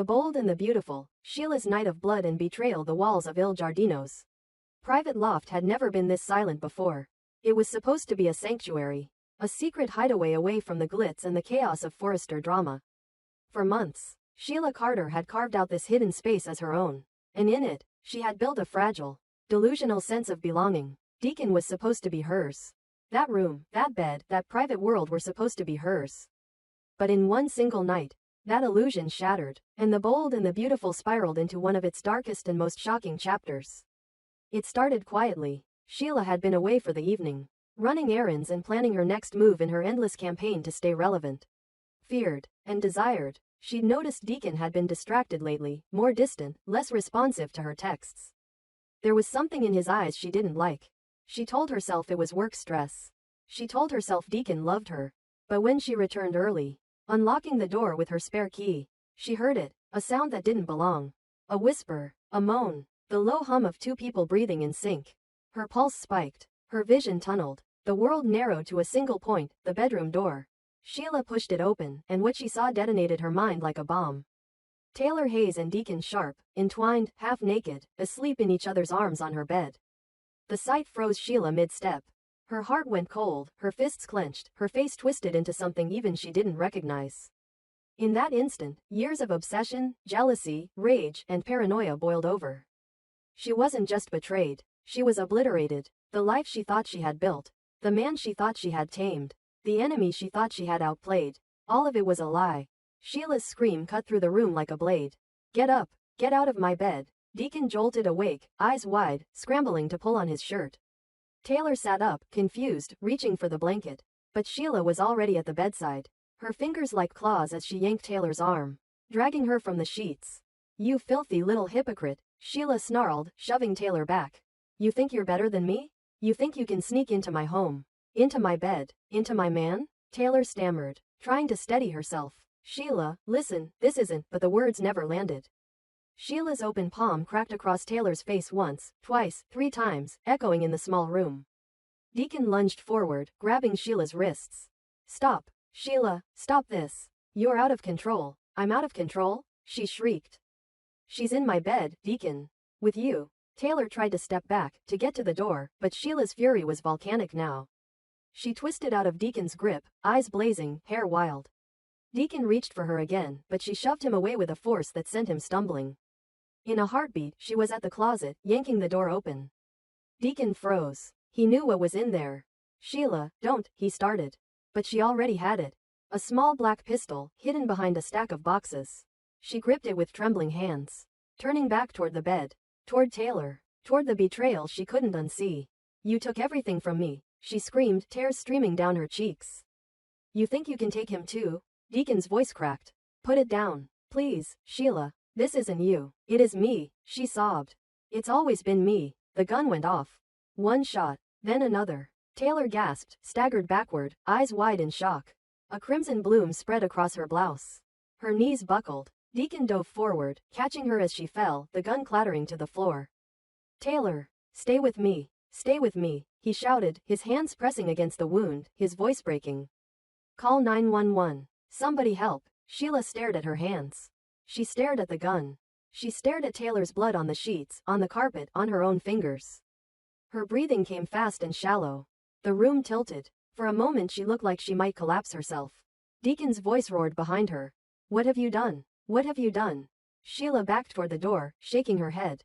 The bold and the beautiful, Sheila's night of blood and betrayal. The walls of Il Giardino's private loft had never been this silent before. It was supposed to be a sanctuary, a secret hideaway away from the glitz and the chaos of Forrester drama. For months, Sheila Carter had carved out this hidden space as her own, and in it, she had built a fragile, delusional sense of belonging. Deacon was supposed to be hers. That room, that bed, that private world were supposed to be hers. But in one single night, that illusion shattered, and the bold and the beautiful spiraled into one of its darkest and most shocking chapters. It started quietly. Sheila had been away for the evening, running errands and planning her next move in her endless campaign to stay relevant. Feared and desired, she'd noticed Deacon had been distracted lately, more distant, less responsive to her texts. There was something in his eyes she didn't like. She told herself it was work stress. She told herself Deacon loved her. But when she returned early, unlocking the door with her spare key, she heard it, a sound that didn't belong. A whisper, a moan, the low hum of two people breathing in sync. Her pulse spiked, her vision tunneled, the world narrowed to a single point, the bedroom door. Sheila pushed it open, and what she saw detonated her mind like a bomb. Taylor Hayes and Deacon Sharp, entwined, half-naked, asleep in each other's arms on her bed. The sight froze Sheila mid-step. Her heart went cold, her fists clenched, her face twisted into something even she didn't recognize. In that instant, years of obsession, jealousy, rage, and paranoia boiled over. She wasn't just betrayed, she was obliterated. The life she thought she had built, the man she thought she had tamed, the enemy she thought she had outplayed, all of it was a lie. Sheila's scream cut through the room like a blade. Get up, get out of my bed. Deacon jolted awake, eyes wide, scrambling to pull on his shirt. Taylor sat up, confused, reaching for the blanket. But Sheila was already at the bedside, her fingers like claws as she yanked Taylor's arm, dragging her from the sheets. You filthy little hypocrite, Sheila snarled, shoving Taylor back. You think you're better than me? You think you can sneak into my home, into my bed, into my man? Taylor stammered, trying to steady herself. Sheila, listen, this isn't, but the words never landed. Sheila's open palm cracked across Taylor's face once, twice, 3 times, echoing in the small room. Deacon lunged forward, grabbing Sheila's wrists. Stop, Sheila, stop this. You're out of control. I'm out of control? She shrieked. She's in my bed, Deacon. With you. Taylor tried to step back, to get to the door, but Sheila's fury was volcanic now. She twisted out of Deacon's grip, eyes blazing, hair wild. Deacon reached for her again, but she shoved him away with a force that sent him stumbling. In a heartbeat, she was at the closet, yanking the door open. Deacon froze. He knew what was in there. Sheila, don't, he started. But she already had it. A small black pistol, hidden behind a stack of boxes. She gripped it with trembling hands, turning back toward the bed, toward Taylor, toward the betrayal she couldn't unsee. You took everything from me, she screamed, tears streaming down her cheeks. You think you can take him too? Deacon's voice cracked. Put it down, please, Sheila. This isn't you. It is me, she sobbed. It's always been me. The gun went off. One shot, then another. Taylor gasped, staggered backward, eyes wide in shock. A crimson bloom spread across her blouse. Her knees buckled. Deacon dove forward, catching her as she fell, the gun clattering to the floor. Taylor, stay with me, he shouted, his hands pressing against the wound, his voice breaking. Call 911. Somebody help. Sheila stared at her hands. She stared at the gun. She stared at Taylor's blood on the sheets, on the carpet, on her own fingers. Her breathing came fast and shallow. The room tilted. For a moment she looked like she might collapse herself. Deacon's voice roared behind her. What have you done? What have you done? Sheila backed toward the door, shaking her head.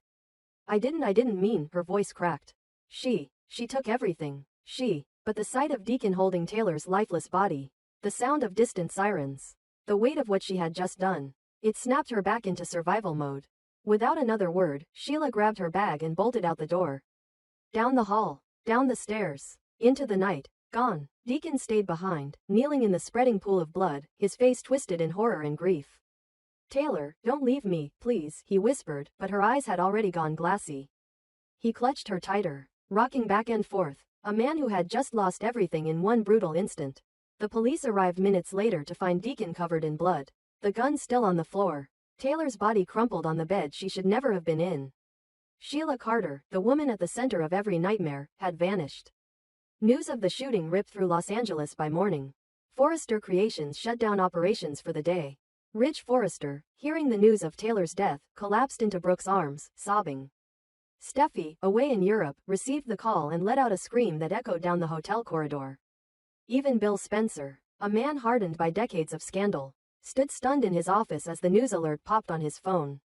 I didn't mean, her voice cracked. She took everything. But the sight of Deacon holding Taylor's lifeless body, the sound of distant sirens, the weight of what she had just done, it snapped her back into survival mode. Without another word, Sheila grabbed her bag and bolted out the door. Down the hall, down the stairs, into the night, gone. Deacon stayed behind, kneeling in the spreading pool of blood, his face twisted in horror and grief. Taylor, don't leave me, please, he whispered, but her eyes had already gone glassy. He clutched her tighter, rocking back and forth, a man who had just lost everything in one brutal instant. The police arrived minutes later to find Deacon covered in blood, the gun still on the floor. Taylor's body crumpled on the bed she should never have been in. Sheila Carter, the woman at the center of every nightmare, had vanished. News of the shooting ripped through Los Angeles by morning. Forrester Creations shut down operations for the day. Ridge Forrester, hearing the news of Taylor's death, collapsed into Brooke's arms, sobbing. Steffi, away in Europe, received the call and let out a scream that echoed down the hotel corridor. Even Bill Spencer, a man hardened by decades of scandal, stood stunned in his office as the news alert popped on his phone.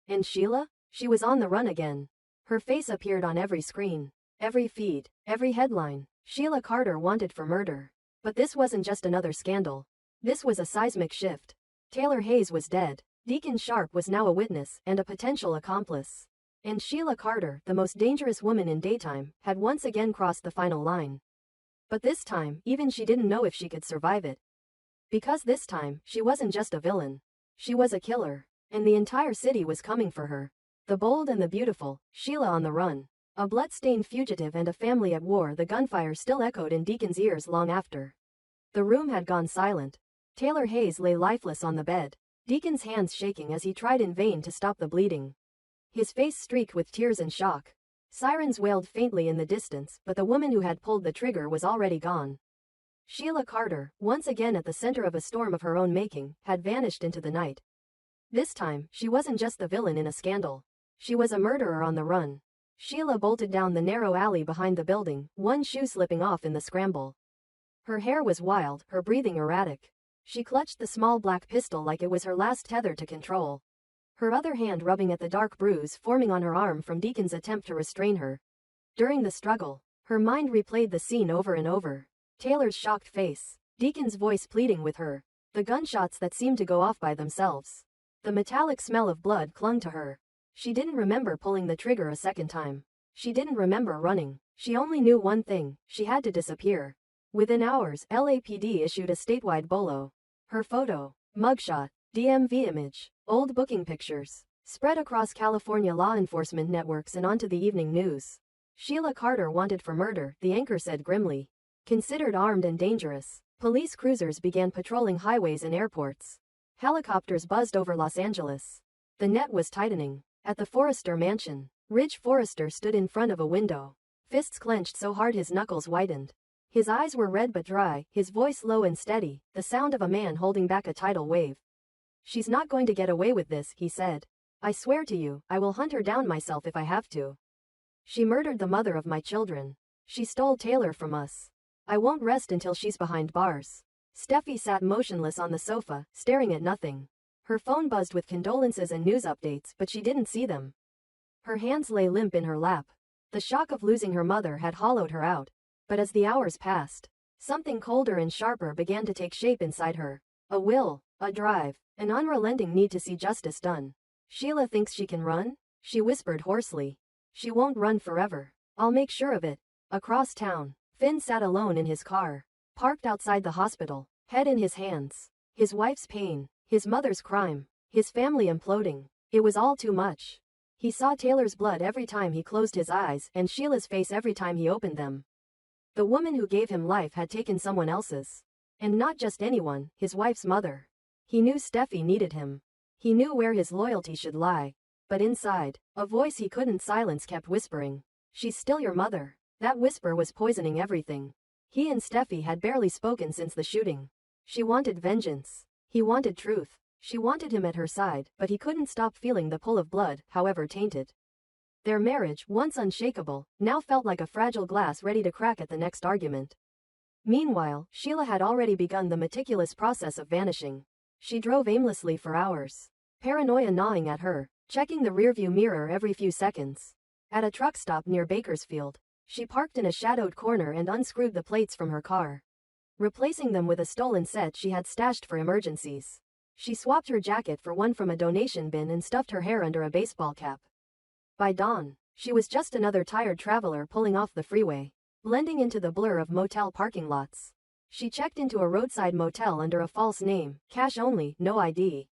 And Sheila? She was on the run again. Her face appeared on every screen, every feed, every headline. Sheila Carter wanted for murder. But this wasn't just another scandal. This was a seismic shift. Taylor Hayes was dead. Deacon Sharp was now a witness and a potential accomplice. And Sheila Carter, the most dangerous woman in daytime, had once again crossed the final line. But this time, even she didn't know if she could survive it. Because this time, she wasn't just a villain. She was a killer. And the entire city was coming for her. The bold and the beautiful, Sheila on the run. A blood-stained fugitive and a family at war. The gunfire still echoed in Deacon's ears long after. The room had gone silent. Taylor Hayes lay lifeless on the bed, Deacon's hands shaking as he tried in vain to stop the bleeding. His face streaked with tears and shock. Sirens wailed faintly in the distance, but the woman who had pulled the trigger was already gone. Sheila Carter, once again at the center of a storm of her own making, had vanished into the night. This time, she wasn't just the villain in a scandal. She was a murderer on the run. Sheila bolted down the narrow alley behind the building, one shoe slipping off in the scramble. Her hair was wild, her breathing erratic. She clutched the small black pistol like it was her last tether to control. Her other hand rubbing at the dark bruise forming on her arm from Deacon's attempt to restrain her. During the struggle, her mind replayed the scene over and over. Taylor's shocked face, Deacon's voice pleading with her, the gunshots that seemed to go off by themselves. The metallic smell of blood clung to her. She didn't remember pulling the trigger a second time. She didn't remember running. She only knew one thing: she had to disappear. Within hours, LAPD issued a statewide bolo. Her photo, mugshot, DMV image, old booking pictures, spread across California law enforcement networks and onto the evening news. Sheila Carter wanted for murder, the anchor said grimly. Considered armed and dangerous, police cruisers began patrolling highways and airports. Helicopters buzzed over Los Angeles. The net was tightening. At the Forrester mansion, Ridge Forrester stood in front of a window, fists clenched so hard his knuckles whitened. His eyes were red but dry, his voice low and steady, the sound of a man holding back a tidal wave. "She's not going to get away with this," he said. "I swear to you, I will hunt her down myself if I have to. She murdered the mother of my children. She stole Taylor from us. I won't rest until she's behind bars." Steffi sat motionless on the sofa, staring at nothing. Her phone buzzed with condolences and news updates, but she didn't see them. Her hands lay limp in her lap. The shock of losing her mother had hollowed her out. But as the hours passed, something colder and sharper began to take shape inside her. A will, a drive, an unrelenting need to see justice done. "Sheila thinks she can run?" she whispered hoarsely. "She won't run forever. I'll make sure of it." Across town, Finn sat alone in his car, parked outside the hospital, head in his hands. His wife's pain, his mother's crime, his family imploding. It was all too much. He saw Taylor's blood every time he closed his eyes and Sheila's face every time he opened them. The woman who gave him life had taken someone else's. And not just anyone, his wife's mother. He knew Steffi needed him. He knew where his loyalty should lie. But inside, a voice he couldn't silence kept whispering, "She's still your mother." That whisper was poisoning everything. He and Steffi had barely spoken since the shooting. She wanted vengeance. He wanted truth. She wanted him at her side, but he couldn't stop feeling the pull of blood, however tainted. Their marriage, once unshakable, now felt like a fragile glass ready to crack at the next argument. Meanwhile, Sheila had already begun the meticulous process of vanishing. She drove aimlessly for hours, paranoia gnawing at her, checking the rearview mirror every few seconds. At a truck stop near Bakersfield, she parked in a shadowed corner and unscrewed the plates from her car, replacing them with a stolen set she had stashed for emergencies. She swapped her jacket for one from a donation bin and stuffed her hair under a baseball cap. By dawn, she was just another tired traveler pulling off the freeway, blending into the blur of motel parking lots. She checked into a roadside motel under a false name, cash only, no ID.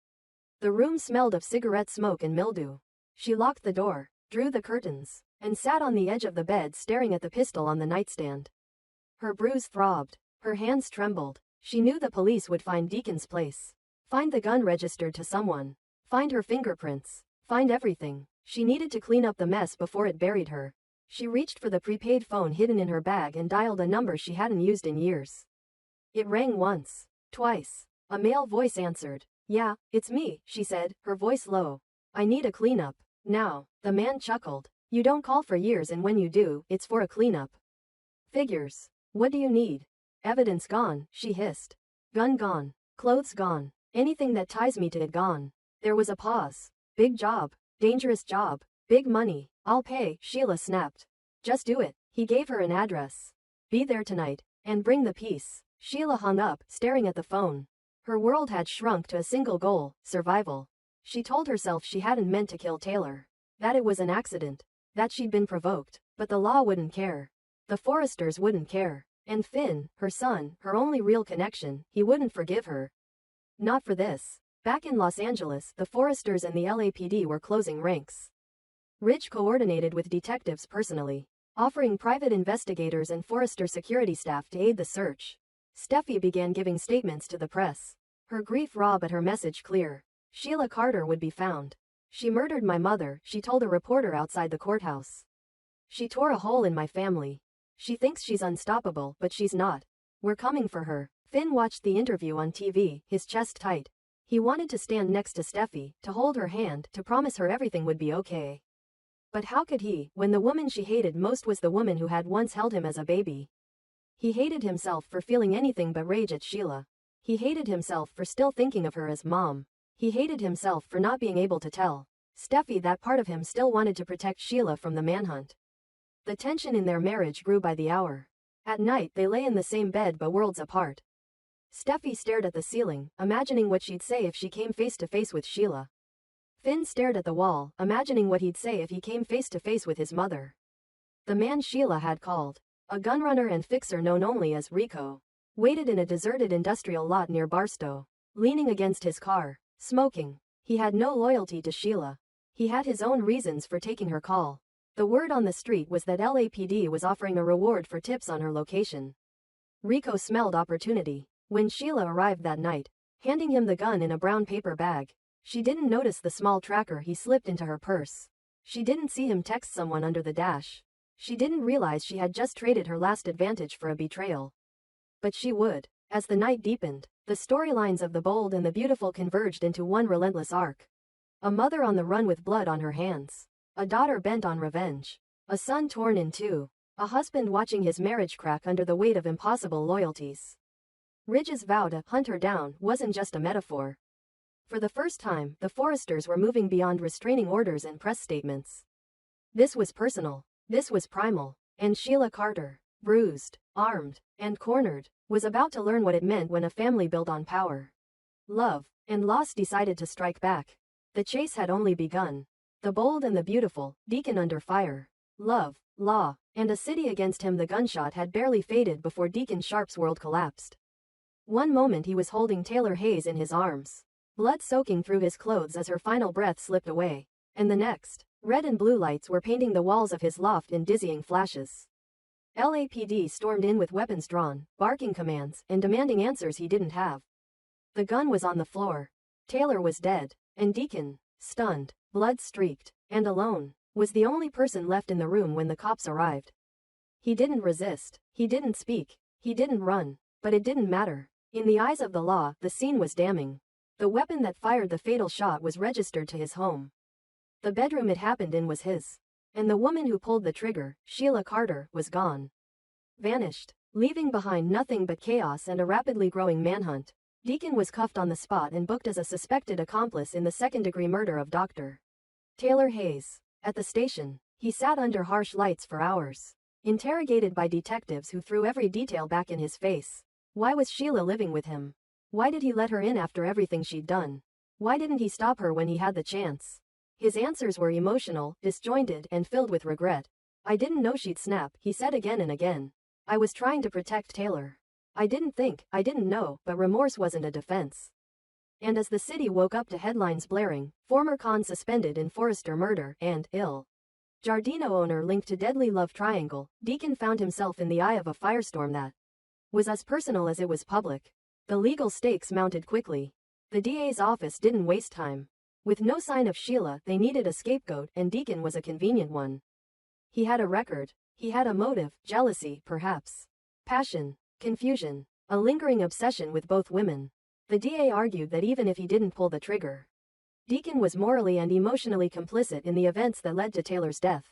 The room smelled of cigarette smoke and mildew. She locked the door, drew the curtains, and sat on the edge of the bed staring at the pistol on the nightstand. Her bruise throbbed, her hands trembled. She knew the police would find Deacon's place, find the gun registered to someone, find her fingerprints, find everything. She needed to clean up the mess before it buried her. She reached for the prepaid phone hidden in her bag and dialed a number she hadn't used in years. It rang once, twice. A male voice answered. Yeah, it's me, she said, her voice low. I need a cleanup. Now. The man chuckled. You don't call for years and when you do, it's for a cleanup. Figures. What do you need? Evidence gone, she hissed. Gun gone. Clothes gone. Anything that ties me to it gone. There was a pause. Big job. Dangerous job. Big money. I'll pay, Sheila snapped. Just do it. He gave her an address. Be there tonight. And bring the piece. Sheila hung up, staring at the phone. Her world had shrunk to a single goal, survival. She told herself she hadn't meant to kill Taylor. That it was an accident. That she'd been provoked. But the law wouldn't care. The Forresters wouldn't care. And Finn, her son, her only real connection, he wouldn't forgive her. Not for this. Back in Los Angeles, the Forresters and the LAPD were closing ranks. Ridge coordinated with detectives personally, offering private investigators and Forrester security staff to aid the search. Steffi began giving statements to the press. Her grief raw but her message clear. Sheila Carter would be found. She murdered my mother, she told a reporter outside the courthouse. She tore a hole in my family. She thinks she's unstoppable, but she's not. We're coming for her. Finn watched the interview on TV, his chest tight. He wanted to stand next to Steffi, to hold her hand, to promise her everything would be okay. But how could he, when the woman she hated most was the woman who had once held him as a baby? He hated himself for feeling anything but rage at Sheila. He hated himself for still thinking of her as mom. He hated himself for not being able to tell Steffi that part of him still wanted to protect Sheila from the manhunt. The tension in their marriage grew by the hour. At night they lay in the same bed but worlds apart. Steffi stared at the ceiling, imagining what she'd say if she came face to face with Sheila. Finn stared at the wall, imagining what he'd say if he came face to face with his mother. The man Sheila had called a gunrunner and fixer known only as Rico waited in a deserted industrial lot near Barstow, leaning against his car, smoking. He had no loyalty to Sheila. He had his own reasons for taking her call. The word on the street was that LAPD was offering a reward for tips on her location. Rico smelled opportunity. When Sheila arrived that night, handing him the gun in a brown paper bag, she didn't notice the small tracker he slipped into her purse. She didn't see him text someone under the dash. She didn't realize she had just traded her last advantage for a betrayal. But she would. As the night deepened, the storylines of the bold and the beautiful converged into one relentless arc. A mother on the run with blood on her hands. A daughter bent on revenge. A son torn in two. A husband watching his marriage crack under the weight of impossible loyalties. Ridge's vow to hunt her down wasn't just a metaphor. For the first time, the Forresters were moving beyond restraining orders and press statements. This was personal. This was primal. And Sheila Carter, bruised, armed, and cornered, was about to learn what it meant when a family built on power, love, and loss decided to strike back. The chase had only begun. The bold and the beautiful, Deacon under fire. Love, law, and a city against him. The gunshot had barely faded before Deacon Sharp's world collapsed. One moment he was holding Taylor Hayes in his arms, blood soaking through his clothes as her final breath slipped away, and the next, red and blue lights were painting the walls of his loft in dizzying flashes. LAPD stormed in with weapons drawn, barking commands, and demanding answers he didn't have. The gun was on the floor. Taylor was dead, and Deacon, stunned, blood-streaked, and alone, was the only person left in the room when the cops arrived. He didn't resist, he didn't speak, he didn't run, but it didn't matter. In the eyes of the law, the scene was damning. The weapon that fired the fatal shot was registered to his home. The bedroom it happened in was his. And the woman who pulled the trigger, Sheila Carter, was gone. Vanished, leaving behind nothing but chaos and a rapidly growing manhunt. Deacon was cuffed on the spot and booked as a suspected accomplice in the second-degree murder of Dr. Taylor Hayes. At the station, he sat under harsh lights for hours, interrogated by detectives who threw every detail back in his face. Why was Sheila living with him? Why did he let her in after everything she'd done? Why didn't he stop her when he had the chance? His answers were emotional, disjointed, and filled with regret. I didn't know she'd snap, he said again and again. I was trying to protect Taylor. I didn't know, but remorse wasn't a defense. And as the city woke up to headlines blaring, former con suspended in Forrester murder, and ill Giardino owner linked to deadly love triangle, Deacon found himself in the eye of a firestorm that was as personal as it was public. The legal stakes mounted quickly. The DA's office didn't waste time. With no sign of Sheila, they needed a scapegoat, and Deacon was a convenient one. He had a record. He had a motive, jealousy, perhaps. Passion, confusion, a lingering obsession with both women. The DA argued that even if he didn't pull the trigger, Deacon was morally and emotionally complicit in the events that led to Taylor's death.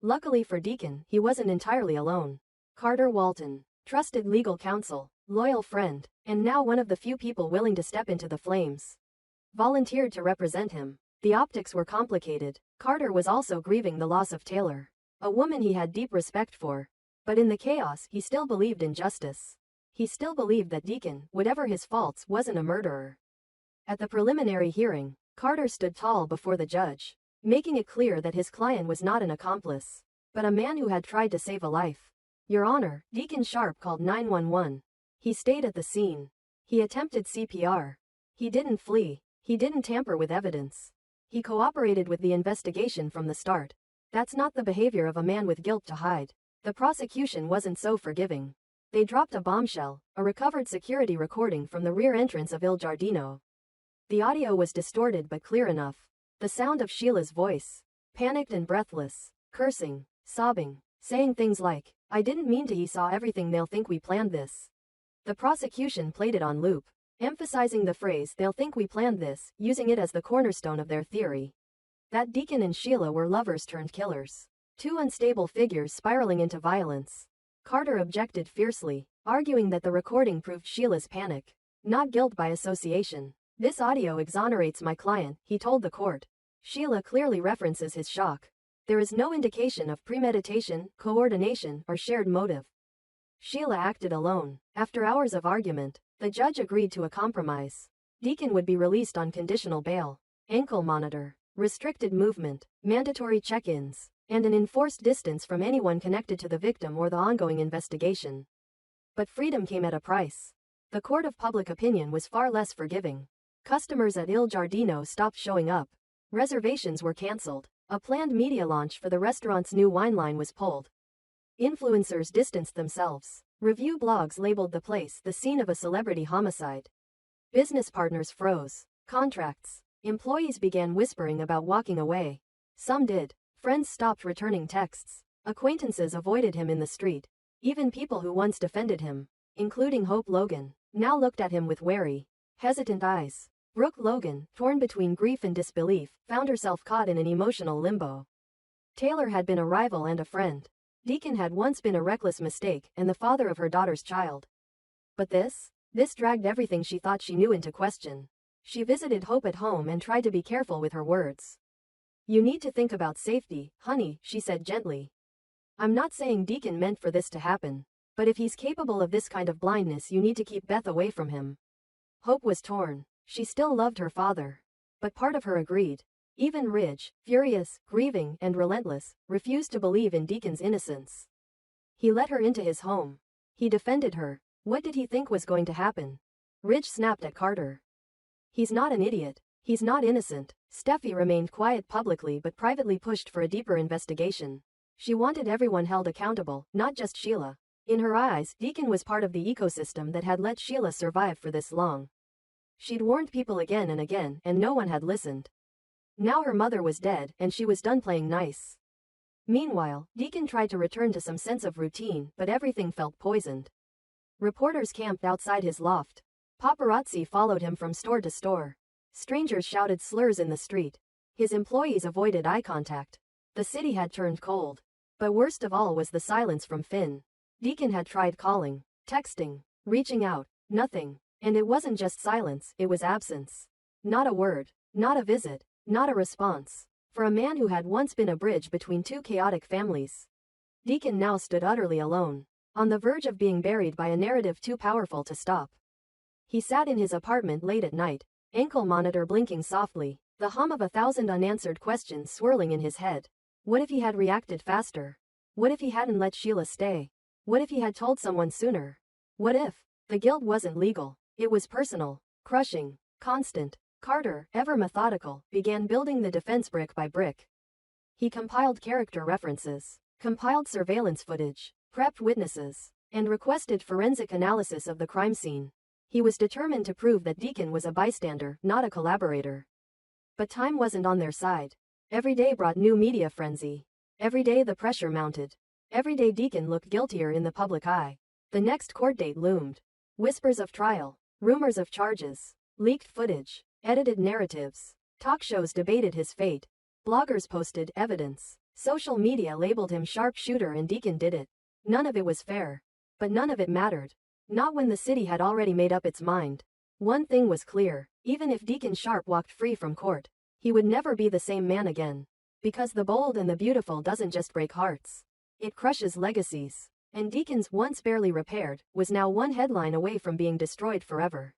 Luckily for Deacon, he wasn't entirely alone. Carter Walton, trusted legal counsel, loyal friend, and now one of the few people willing to step into the flames, volunteered to represent him. The optics were complicated. Carter was also grieving the loss of Taylor, a woman he had deep respect for. But in the chaos, he still believed in justice. He still believed that Deacon, whatever his faults, wasn't a murderer. At the preliminary hearing, Carter stood tall before the judge, making it clear that his client was not an accomplice, but a man who had tried to save a life. Your Honor, Deacon Sharp called 911. He stayed at the scene. He attempted CPR. He didn't flee. He didn't tamper with evidence. He cooperated with the investigation from the start. That's not the behavior of a man with guilt to hide. The prosecution wasn't so forgiving. They dropped a bombshell, a recovered security recording from the rear entrance of Il Giardino. The audio was distorted but clear enough. The sound of Sheila's voice, panicked and breathless, cursing, sobbing, saying things like, "I didn't mean to. He saw everything. They'll think we planned this." The prosecution played it on loop, emphasizing the phrase, "they'll think we planned this," using it as the cornerstone of their theory. That Deacon and Sheila were lovers turned killers. Two unstable figures spiraling into violence. Carter objected fiercely, arguing that the recording proved Sheila's panic, not guilt by association. "This audio exonerates my client," he told the court. Sheila clearly references his shock. There is no indication of premeditation, coordination, or shared motive. Sheila acted alone. After hours of argument, the judge agreed to a compromise. Deacon would be released on conditional bail, ankle monitor, restricted movement, mandatory check-ins, and an enforced distance from anyone connected to the victim or the ongoing investigation. But freedom came at a price. The court of public opinion was far less forgiving. Customers at Il Giardino stopped showing up. Reservations were cancelled. A planned media launch for the restaurant's new wine line was pulled. Influencers distanced themselves. Review blogs labeled the place the scene of a celebrity homicide. Business partners froze contracts. Employees began whispering about walking away. Some did. Friends stopped returning texts. Acquaintances avoided him in the street. Even people who once defended him, including Hope Logan, now looked at him with wary, hesitant eyes. Brooke Logan, torn between grief and disbelief, found herself caught in an emotional limbo. Taylor had been a rival and a friend. Deacon had once been a reckless mistake and the father of her daughter's child. But this dragged everything she thought she knew into question. She visited Hope at home and tried to be careful with her words. "You need to think about safety, honey," she said gently. "I'm not saying Deacon meant for this to happen, but if he's capable of this kind of blindness, you need to keep Beth away from him." Hope was torn. She still loved her father. But part of her agreed. Even Ridge, furious, grieving, and relentless, refused to believe in Deacon's innocence. He let her into his home. He defended her. What did he think was going to happen? Ridge snapped at Carter. "He's not an idiot. He's not innocent." Steffi remained quiet publicly but privately pushed for a deeper investigation. She wanted everyone held accountable, not just Sheila. In her eyes, Deacon was part of the ecosystem that had let Sheila survive for this long. She'd warned people again and again, and no one had listened. Now her mother was dead, and she was done playing nice. Meanwhile, Deacon tried to return to some sense of routine, but everything felt poisoned. Reporters camped outside his loft. Paparazzi followed him from store to store. Strangers shouted slurs in the street. His employees avoided eye contact. The city had turned cold. But worst of all was the silence from Finn. Deacon had tried calling, texting, reaching out, nothing. And it wasn't just silence, it was absence. Not a word, not a visit, not a response. For a man who had once been a bridge between two chaotic families, Deacon now stood utterly alone, on the verge of being buried by a narrative too powerful to stop. He sat in his apartment late at night, ankle monitor blinking softly, the hum of 1,000 unanswered questions swirling in his head. What if he had reacted faster? What if he hadn't let Sheila stay? What if he had told someone sooner? What if the guilt wasn't legal? It was personal, crushing, constant. Carter, ever methodical, began building the defense brick by brick. He compiled character references, compiled surveillance footage, prepped witnesses, and requested forensic analysis of the crime scene. He was determined to prove that Deacon was a bystander, not a collaborator. But time wasn't on their side. Every day brought new media frenzy. Every day the pressure mounted. Every day Deacon looked guiltier in the public eye. The next court date loomed. Whispers of trial, Rumors of charges, leaked footage, edited narratives. Talk shows debated his fate. Bloggers posted evidence. Social media labeled him sharpshooter and Deacon did it. None of it was fair. But none of it mattered. Not when the city had already made up its mind. One thing was clear, even if Deacon Sharp walked free from court, he would never be the same man again. Because the bold and the beautiful doesn't just break hearts. It crushes legacies. And Deacon's once barely repaired was now one headline away from being destroyed forever.